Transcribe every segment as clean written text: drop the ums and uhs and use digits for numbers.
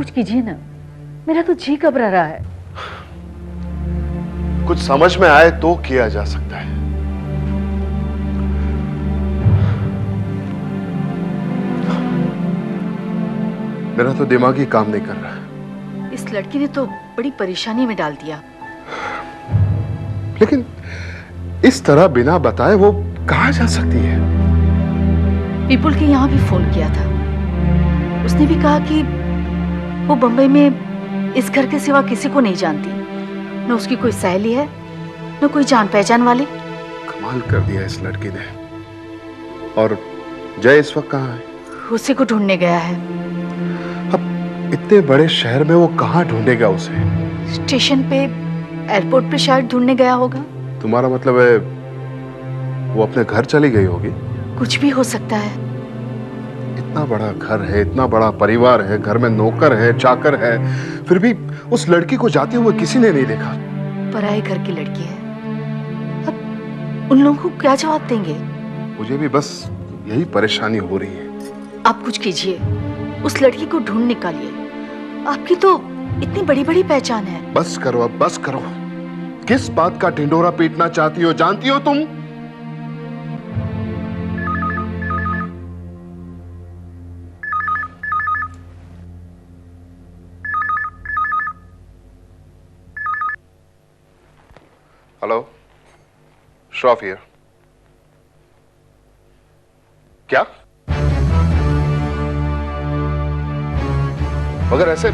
कुछ कीजिए ना, मेरा तो जी घबरा रहा है। कुछ समझ में आए तो किया जा सकता है। मेरा तो दिमाग ही काम नहीं कर रहा। इस लड़की ने तो बड़ी परेशानी में डाल दिया। लेकिन इस तरह बिना बताए वो कहाँ जा सकती है? विपुल के यहाँ भी फोन किया था। उसने भी कहा कि वो बंबई में इस घर के सिवा किसी को नहीं जानती। न उसकी कोई सहेली है, न कोई जान पहचान वाली। कमाल कर दिया इस लड़की ने। और जय इस वक्त कहाँ है? उसी को ढूंढने गया है। अब इतने बड़े शहर में वो कहाँ ढूंढेगा उसे? स्टेशन पे, एयरपोर्ट पे शायद ढूंढने गया होगा। तुम्हारा मतलब है वो अपने घर चली गई होगी? कुछ भी हो सकता है। इतना बड़ा घर है, इतना बड़ा परिवार है, घर में नौकर है, चाकर है, फिर भी उस लड़की को जाते हुए किसी ने नहीं देखा। पराए घर की लड़की है। अब उन लोगों को क्या जवाब देंगे? मुझे भी बस यही परेशानी हो रही है। आप कुछ कीजिए, उस लड़की को ढूंढ निकालिए। आपकी तो इतनी बड़ी बड़ी पहचान है। बस करो, अब बस करो। किस बात का ढिंडोरा पीटना चाहती हो, जानती हो तुम? Hello, Shroff here. क्या? मगर ऐसे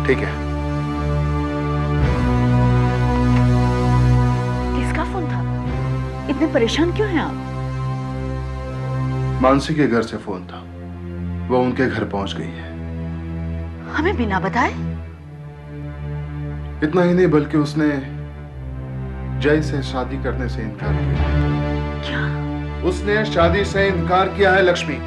ठीक है। किसका फोन था? इतने परेशान क्यों हैं आप? मानसी के घर से फोन था। वो उनके घर पहुंच गई है। हमें बिना बताए? इतना ही नहीं बल्कि उसने जय से शादी करने से इनकार किया। क्या? उसने शादी से इनकार किया है लक्ष्मी।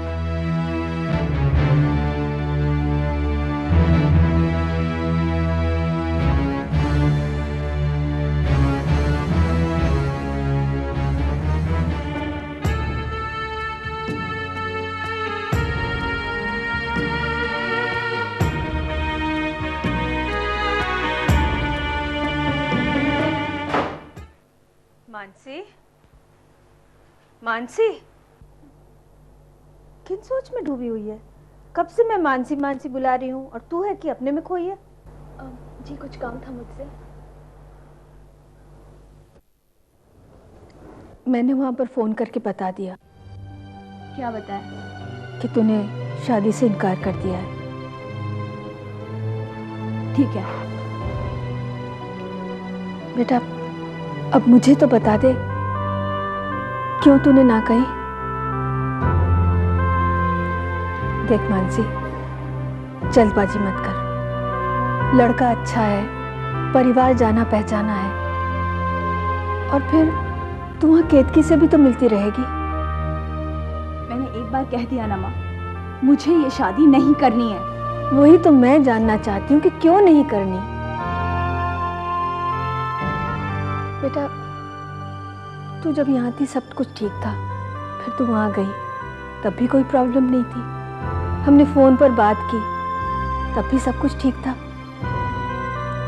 मानसी, मानसी, किन सोच में डूबी हुई है? कब से मैं मानसी मानसी बुला रही हूँ और तू है कि अपने में खोई है? जी कुछ काम था मुझसे। मैंने वहां पर फोन करके बता दिया। क्या बताया? कि तूने शादी से इनकार कर दिया है। ठीक है बेटा, अब मुझे तो बता दे, क्यों तूने ना कही? देख मानसी, जल्दबाजी मत कर। लड़का अच्छा है, परिवार जाना पहचाना है, और फिर तू वहां केतकी से भी तो मिलती रहेगी। मैंने एक बार कह दिया ना माँ, मुझे ये शादी नहीं करनी है। वही तो मैं जानना चाहती हूँ कि क्यों नहीं करनी। बेटा, तू जब यहाँ थी सब कुछ ठीक था, फिर तू वहाँ गई तब भी कोई प्रॉब्लम नहीं थी। हमने फोन पर बात की तब भी सब कुछ ठीक था।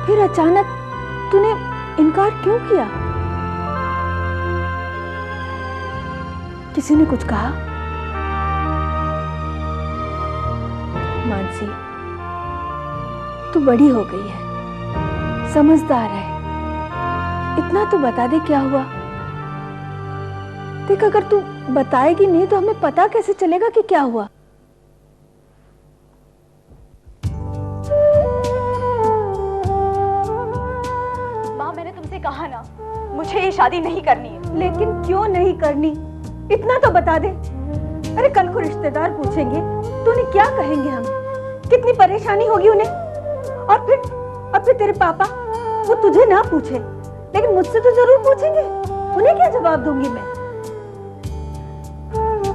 फिर अचानक तूने इनकार क्यों किया? किसी ने कुछ कहा? मानसी, तू बड़ी हो गई है, समझदार है, इतना तो बता दे क्या हुआ। देख, अगर तू बताएगी नहीं तो हमें पता कैसे चलेगा कि क्या हुआ। माँ मैंने तुमसे कहा ना, मुझे ये शादी नहीं करनी है। लेकिन क्यों नहीं करनी, इतना तो बता दे। अरे कल को रिश्तेदार पूछेंगे तो उन्हें क्या कहेंगे हम? कितनी परेशानी होगी उन्हें। और फिर तेरे पापा, वो तुझे ना पूछे लेकिन मुझसे तो जरूर पूछेंगे। उन्हें क्या जवाब दूंगी मैं?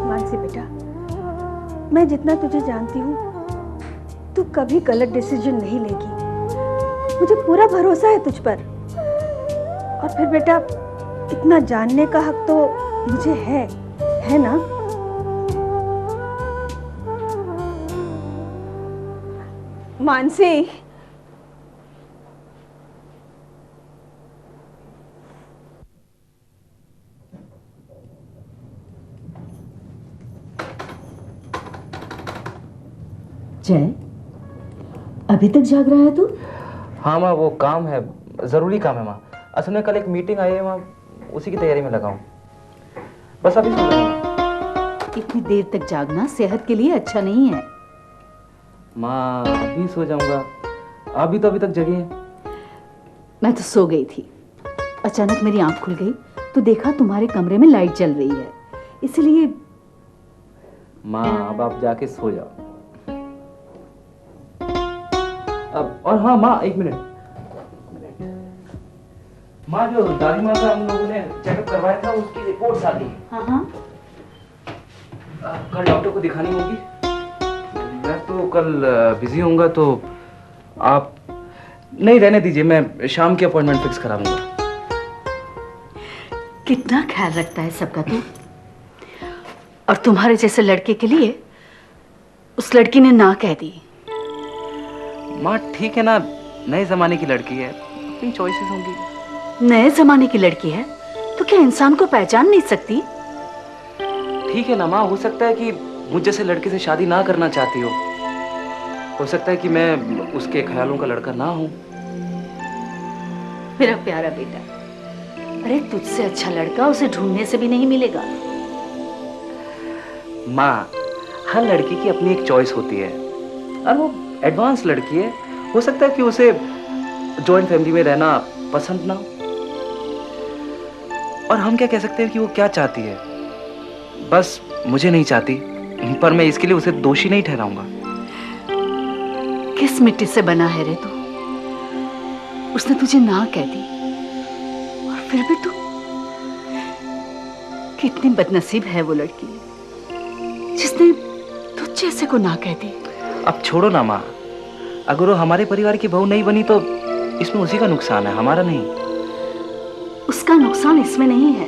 मानसी बेटा, मैं जितना तुझे जानती हूँ, तू कभी गलत डिसीजन नहीं लेगी। मुझे पूरा भरोसा है तुझ पर। और फिर बेटा, इतना जानने का हक तो मुझे है ना? मानसी, जय, अभी तक जाग रहा है तू? हाँ माँ, वो काम है, ज़रूरी काम है माँ। असल में कल एक मीटिंग आई है माँ, उसी की तैयारी में लगा हूँ। बस अभी सो जाऊंगा। इतनी देर तक जागना सेहत के लिए अच्छा नहीं है। माँ अभी सो जाऊंगा, आप भी तो अभी तक जगी हैं। मैं तो सो गई थी, अचानक मेरी आंख खुल गई तो देखा तुम्हारे कमरे में लाइट जल रही है, इसलिए। माँ अब आप जाके सो जाओ। अब और हाँ माँ, एक मिनट। माँ, जो दादी माँ का हम लोगों ने चेकअप करवाया था उसकी रिपोर्ट्स आ गई। हाँ हाँ, कल डॉक्टर को दिखानी होगी। मैं तो कल बिजी होऊंगा, तो आप नहीं, रहने दीजिए, मैं शाम की अपॉइंटमेंट फिक्स करा दूंगा। कितना ख्याल रखता है सबका तू। और तुम्हारे जैसे लड़के के लिए उस लड़की ने ना कह दी। माँ ठीक है ना, नए जमाने की लड़की है, अपनी चॉइसेस होंगी। नए जमाने की लड़की है तो क्या इंसान को पहचान नहीं सकती? ठीक है ना माँ, हो सकता है कि मुझ जैसे लड़के से शादी ना करना चाहती हो सकता है कि मैं उसके ख्यालों का लड़का ना हूँ। मेरा प्यारा बेटा, अरे तुझसे अच्छा लड़का उसे ढूंढने से भी नहीं मिलेगा। माँ, हर लड़की की अपनी एक चॉइस होती है, और वो एडवांस लड़की है, हो सकता है कि उसे जॉइंट फैमिली में रहना पसंद ना हो। और हम क्या कह सकते हैं कि वो क्या चाहती है। बस मुझे नहीं चाहती, पर मैं इसके लिए उसे दोषी नहीं ठहराऊंगा। किस मिट्टी से बना है रे तू? उसने तुझे ना कह दी और फिर भी तू। कितनी बदनसीब है वो लड़की जिसने तुझ जैसे को ना कह दी। अब छोड़ो ना माँ, अगर वो हमारे परिवार की बहू नहीं बनी तो इसमें उसी का नुकसान है, हमारा नहीं। उसका नुकसान इसमें नहीं है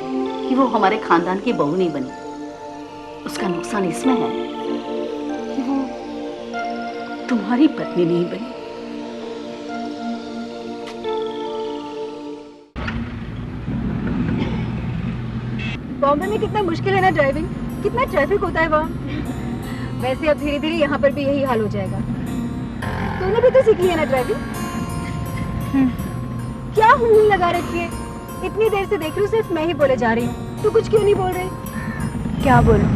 कि वो हमारे खानदान की बहू नहीं बनी, उसका नुकसान इसमें है कि वो तुम्हारी पत्नी नहीं बनी। बॉम्बे में कितना मुश्किल है ना ड्राइविंग, कितना ट्रैफिक होता है वहाँ। वैसे अब धीरे धीरे यहाँ पर भी यही हाल हो जाएगा। तूने भी तो सीख लिया ना ड्राइविंग। क्या हुँ लगा रखी है? इतनी देर से देख रही हूँ, सिर्फ मैं ही बोले जा रही हूँ, तू कुछ क्यों नहीं बोल रही? क्या बोलूं?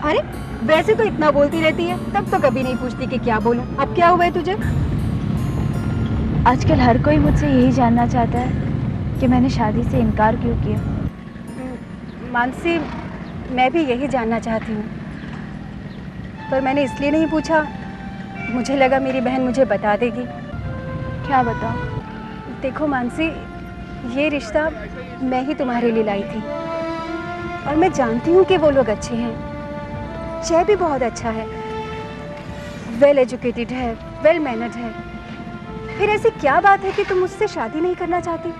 अरे वैसे तो इतना बोलती रहती है, तब तो कभी नहीं पूछती कि क्या बोलूं। अब क्या हुआ है तुझे? आजकल हर कोई मुझसे यही जानना चाहता है कि मैंने शादी से इनकार क्यों किया। मानसी, मैं भी यही जानना चाहती हूँ, पर मैंने इसलिए नहीं पूछा, मुझे लगा मेरी बहन मुझे बता देगी। क्या बताऊं? देखो मानसी, ये रिश्ता मैं ही तुम्हारे लिए लाई थी, और मैं जानती हूँ कि वो लोग अच्छे हैं। जय भी बहुत अच्छा है, वेल एजुकेटेड है, वेल मैनर्ड है। फिर ऐसी क्या बात है कि तुम मुझसे शादी नहीं करना चाहती?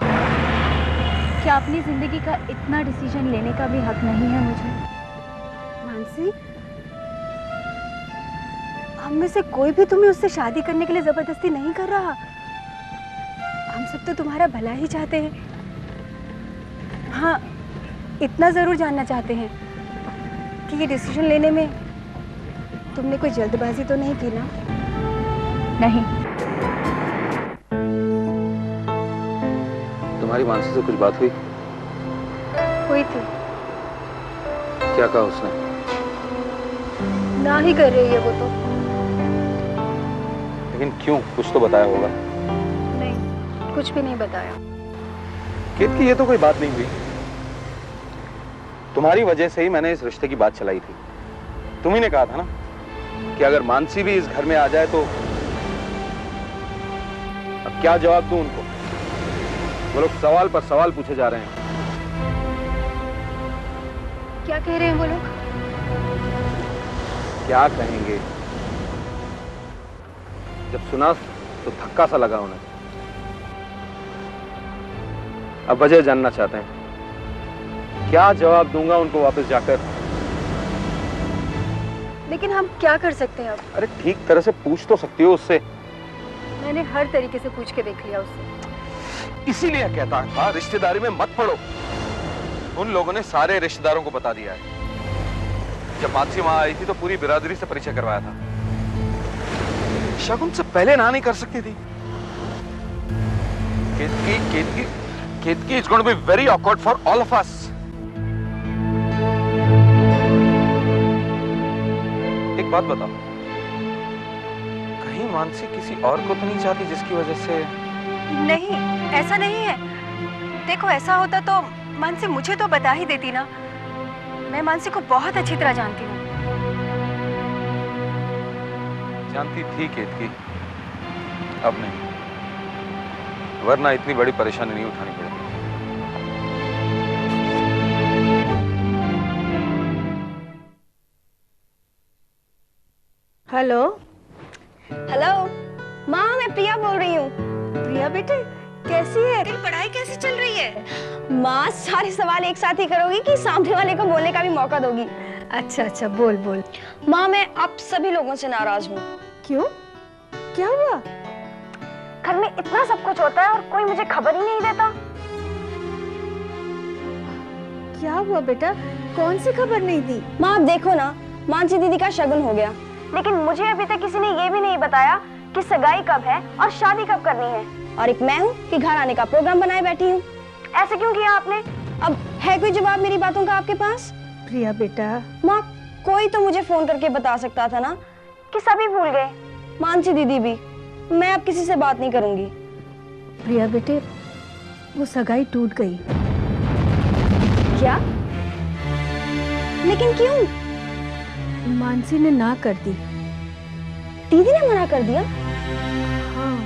क्या अपनी जिंदगी का इतना डिसीजन लेने का भी हक नहीं है मुझे? मानसी, हम में से कोई भी तुम्हें उससे शादी करने के लिए जबरदस्ती नहीं कर रहा। हम सब तो तुम्हारा भला ही चाहते हैं। हाँ, इतना जरूर जानना चाहते हैं कि ये डिसीजन लेने में तुमने कोई जल्दबाजी तो नहीं की ना? नहीं। तुम्हारी मानसी से कुछ बात हुई? हुई थी। क्या कहा उसने? ना ही कर रही है वो तो। लेकिन क्यों, कुछ तो बताया होगा। नहीं, कुछ भी नहीं बताया। कित की ये तो कोई बात नहीं हुई। तुम्हारी वजह से ही मैंने इस रिश्ते की बात चलाई थी। तुम्ही ने कहा था ना कि अगर मानसी भी इस घर में आ जाए तो। अब क्या जवाब दूं उनको? वो लोग सवाल पर सवाल पूछे जा रहे हैं। क्या कह रहे हैं वो लोग? क्या कहेंगे? जब सुना तो धक्का सा लगा उन्हें। अब वजह जानना चाहते हैं क्या जवाब दूंगा उनको वापस जाकर? लेकिन हम क्या कर सकते हैं अब? अरे ठीक तरह से पूछ तो सकती हो उससे। मैंने हर तरीके से पूछ के देख लिया उससे। इसीलिए कहता था रिश्तेदारी में मत पड़ो। उन लोगों ने सारे रिश्तेदारों को बता दिया है। जब मानसी वहां आई थी तो पूरी बिरादरी से परिचय करवाया था। शगुन से पहले ना नहीं कर सकती थी। Ketaki is going to be very awkward for all of us. एक बात बताओ, कहीं मानसी किसी और को तो नहीं चाहती जिसकी वजह से? नहीं, ऐसा नहीं है। देखो, ऐसा होता तो मानसी मुझे तो बता ही देती ना। मैं मानसी को बहुत अच्छी तरह जानती हूँ। जानती थी केतकी, अब नहीं, वरना इतनी बड़ी परेशानी नहीं उठानी पड़ती। हेलो। हेलो माँ, मैं प्रिया बोल रही हूँ। प्रिया बेटे, कैसी है? तेरी पढ़ाई कैसी चल रही है? माँ, सारे सवाल एक साथ ही करोगी कि सामने वाले को बोलने का भी मौका दोगी? अच्छा अच्छा, बोल बोल। माँ, मैं आप सभी लोगों से नाराज हूँ। क्यों? क्या हुआ? घर में इतना सब कुछ होता है और कोई मुझे खबर ही नहीं देता। क्या हुआ बेटा? कौन सी खबर नहीं दी? माँ, आप देखो ना, मानसी दीदी का शगुन हो गया, लेकिन मुझे अभी तक किसी ने ये भी नहीं बताया कि सगाई कब है और शादी कब करनी है। और एक मैं हूँ कि घर आने का प्रोग्राम बनाए बैठी हूँ। ऐसे क्यों किया आपने? अब है कोई जवाब मेरी बातों का आपके पास? प्रिया बेटा। माँ, कोई तो मुझे फोन करके बता सकता था ना कि सभी भूल गए, मानसी दीदी भी। मैं अब किसी से बात नहीं करूंगी। प्रिया बेटे, वो सगाई टूट गई। क्या? लेकिन क्यों? मानसी ने ना कर दी। दीदी ने मना कर दिया? हाँ,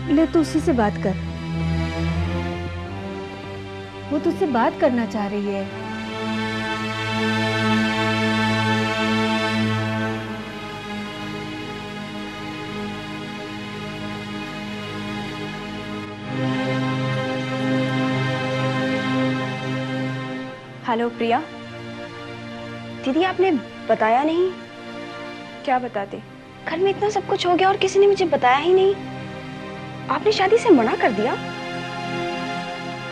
ले तू उसी से बात कर। वो तुझसे बात करना चाह रही है। हेलो प्रिया। दीदी, आपने बताया नहीं? क्या बताते? घर में इतना सब कुछ हो गया और किसी ने मुझे बताया ही नहीं। आपने शादी से मना कर दिया?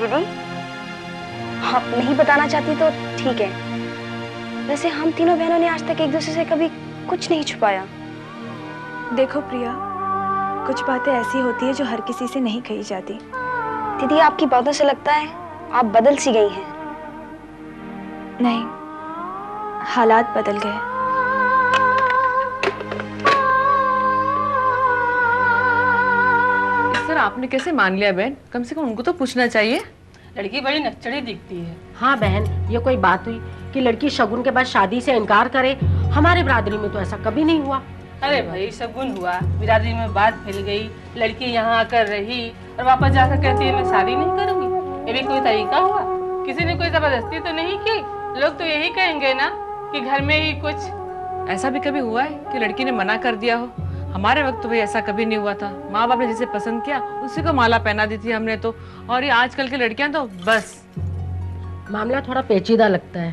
दीदी, आप नहीं बताना चाहती तो ठीक है। वैसे हम तीनों बहनों ने आज तक एक दूसरे से कभी कुछ नहीं छुपाया। देखो प्रिया, कुछ बातें ऐसी होती है जो हर किसी से नहीं कही जाती। दीदी, आपकी बातों से लगता है आप बदल सी गई हैं। नहीं, हालात बदल गए। सर, आपने कैसे मान लिया बहन? कम से कम उनको तो पूछना चाहिए। लड़की बड़ी नक्चड़ी दिखती है। हाँ बहन, ये कोई बात हुई कि लड़की शगुन के बाद शादी से इनकार करे? हमारे बिरादरी में तो ऐसा कभी नहीं हुआ। अरे भाई, शगुन हुआ, बिरादरी में बात फैल गई, लड़की यहाँ आकर रही और वापस जाकर कहती है मैं शादी नहीं करूंगी। ये भी कोई तरीका हुआ? किसी ने कोई जबरदस्ती तो नहीं की? लोग तो यही कहेंगे ना कि घर में ही कुछ। ऐसा भी कभी हुआ है कि लड़की ने मना कर दिया हो? हमारे वक्त तो भाई ऐसा कभी नहीं हुआ था। माँ बाप ने जिसे पसंद किया उसी को माला पहना दी थी हमने तो। और ये आजकल की लड़कियां तो बस। मामला थोड़ा पेचीदा लगता है।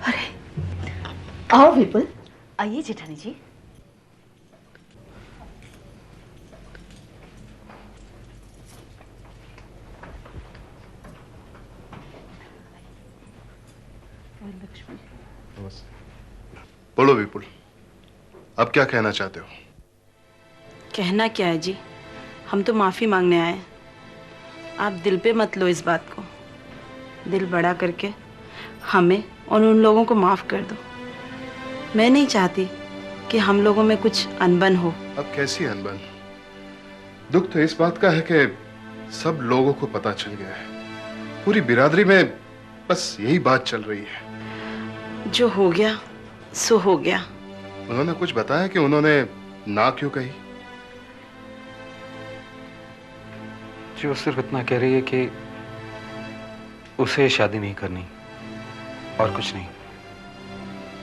अरे आओ विपुल, आइए जेठानी जी। बोलो विपुल, अब क्या कहना चाहते हो? कहना क्या है जी, हम तो माफ़ी मांगने आए। आप दिल पे मत लो इस बात को। दिल बड़ा करके हमें और उन लोगों को माफ़ कर दो। मैं नहीं चाहती कि हम लोगों में कुछ अनबन हो। अब कैसी अनबन? दुख तो इस बात का है कि सब लोगों को पता चल गया है। पूरी बिरादरी में बस यही बात चल रही है। जो हो गया सो हो गया। उन्होंने कुछ बताया कि उन्होंने ना क्यों कही? जी, वो सिर्फ इतना कह रही है कि उसे शादी नहीं करनी और कुछ नहीं।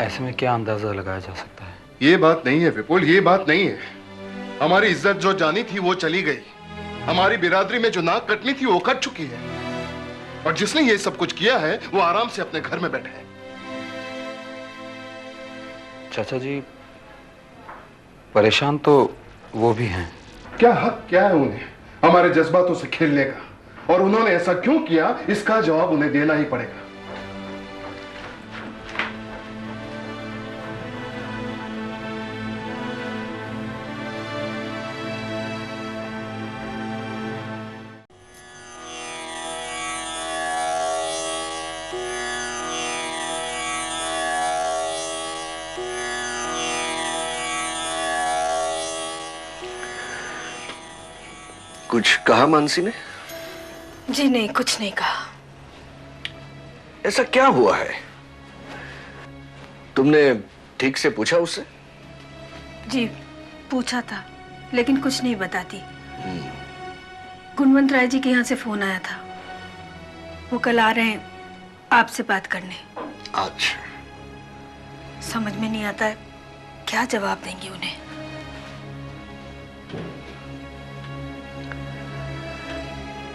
ऐसे में क्या अंदाजा लगाया जा सकता है? ये बात नहीं है विपुल, ये बात नहीं है। हमारी इज्जत जो जानी थी वो चली गई। हमारी बिरादरी में जो नाक कटनी थी वो कट चुकी है। और जिसने ये सब कुछ किया है वो आराम से अपने घर में बैठे हैं। चाचा जी, परेशान तो वो भी हैं। क्या हक क्या है उन्हें हमारे जज्बातों से खेलने का, और उन्होंने ऐसा क्यों किया इसका जवाब उन्हें देना ही पड़ेगा। कुछ कहा मानसी ने? जी नहीं, कुछ नहीं कहा। ऐसा क्या हुआ है? तुमने ठीक से पूछा उससे? जी पूछा था, लेकिन कुछ नहीं बताती। गुणवंत राय जी के यहाँ से फोन आया था, वो कल आ रहे हैं आपसे बात करने। अच्छा। समझ में नहीं आता है क्या जवाब देंगे उन्हें।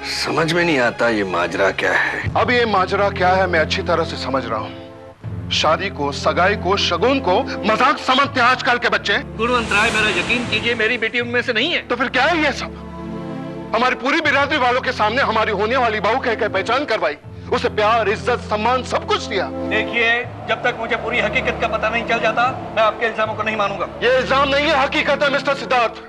समझ में नहीं आता ये माजरा क्या है। अब ये माजरा क्या है मैं अच्छी तरह से समझ रहा हूँ। शादी को, सगाई को, शगुन को मजाक समझते हैं आजकल के बच्चे। गुणवंत राय, मेरा यकीन कीजिए मेरी बेटी उनमें से नहीं है। तो फिर क्या है ये सब? हमारी पूरी बिरादरी वालों के सामने हमारी होने वाली बहू कह के पहचान करवाई, उसे प्यार, इज्जत, सम्मान सब कुछ दिया। देखिए, जब तक मुझे पूरी हकीकत का पता नहीं चल जाता मैं आपके इल्जामों को नहीं मानूंगा। ये इल्जाम नहीं है, हकीकत है मिस्टर सिद्धार्थ।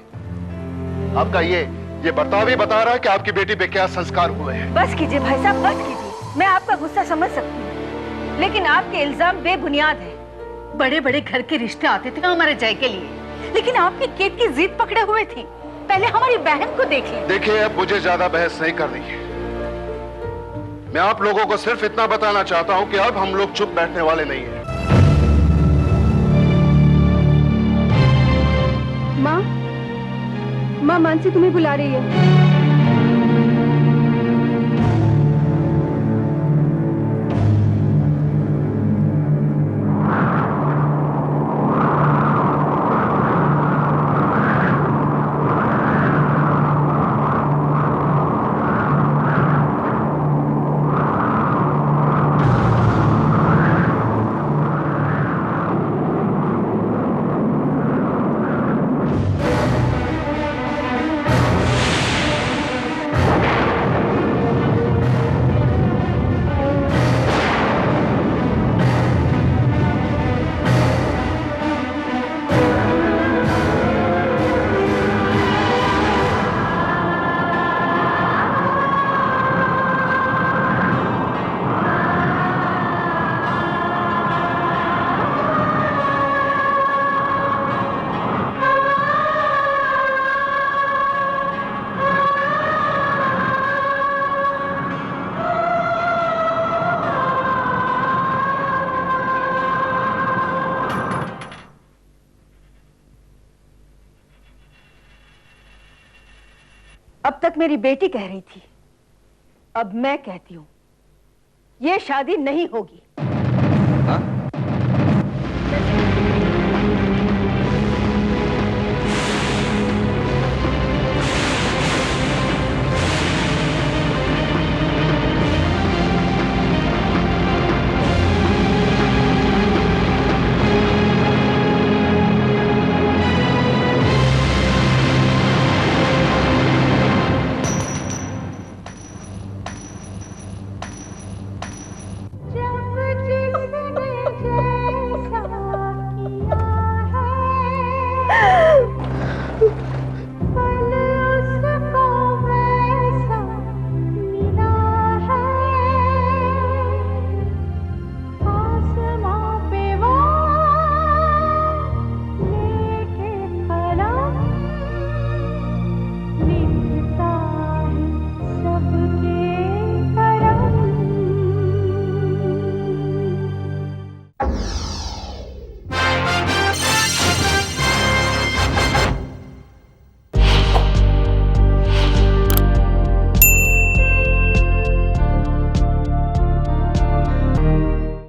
आपका ये बर्ताव ही बता रहा है कि आपकी बेटी पे क्या संस्कार हुए हैं। बस कीजिए भाई साहब, बस कीजिए। मैं आपका गुस्सा समझ सकती हूँ, लेकिन आपके इल्जाम बेबुनियाद है। बड़े बड़े घर के रिश्ते आते थे हमारे जय के लिए, लेकिन आपकी केट की जिद पकड़े हुए थी। पहले हमारी बहन को देखिए। देखिए, अब मुझे ज्यादा बहस नहीं करनी है। मैं आप लोगों को सिर्फ इतना बताना चाहता हूँ कि अब हम लोग चुप बैठने वाले नहीं हैं। माँ मानसी तुम्हें बुला रही है। अब तक मेरी बेटी कह रही थी, अब मैं कहती हूं, ये शादी नहीं होगी।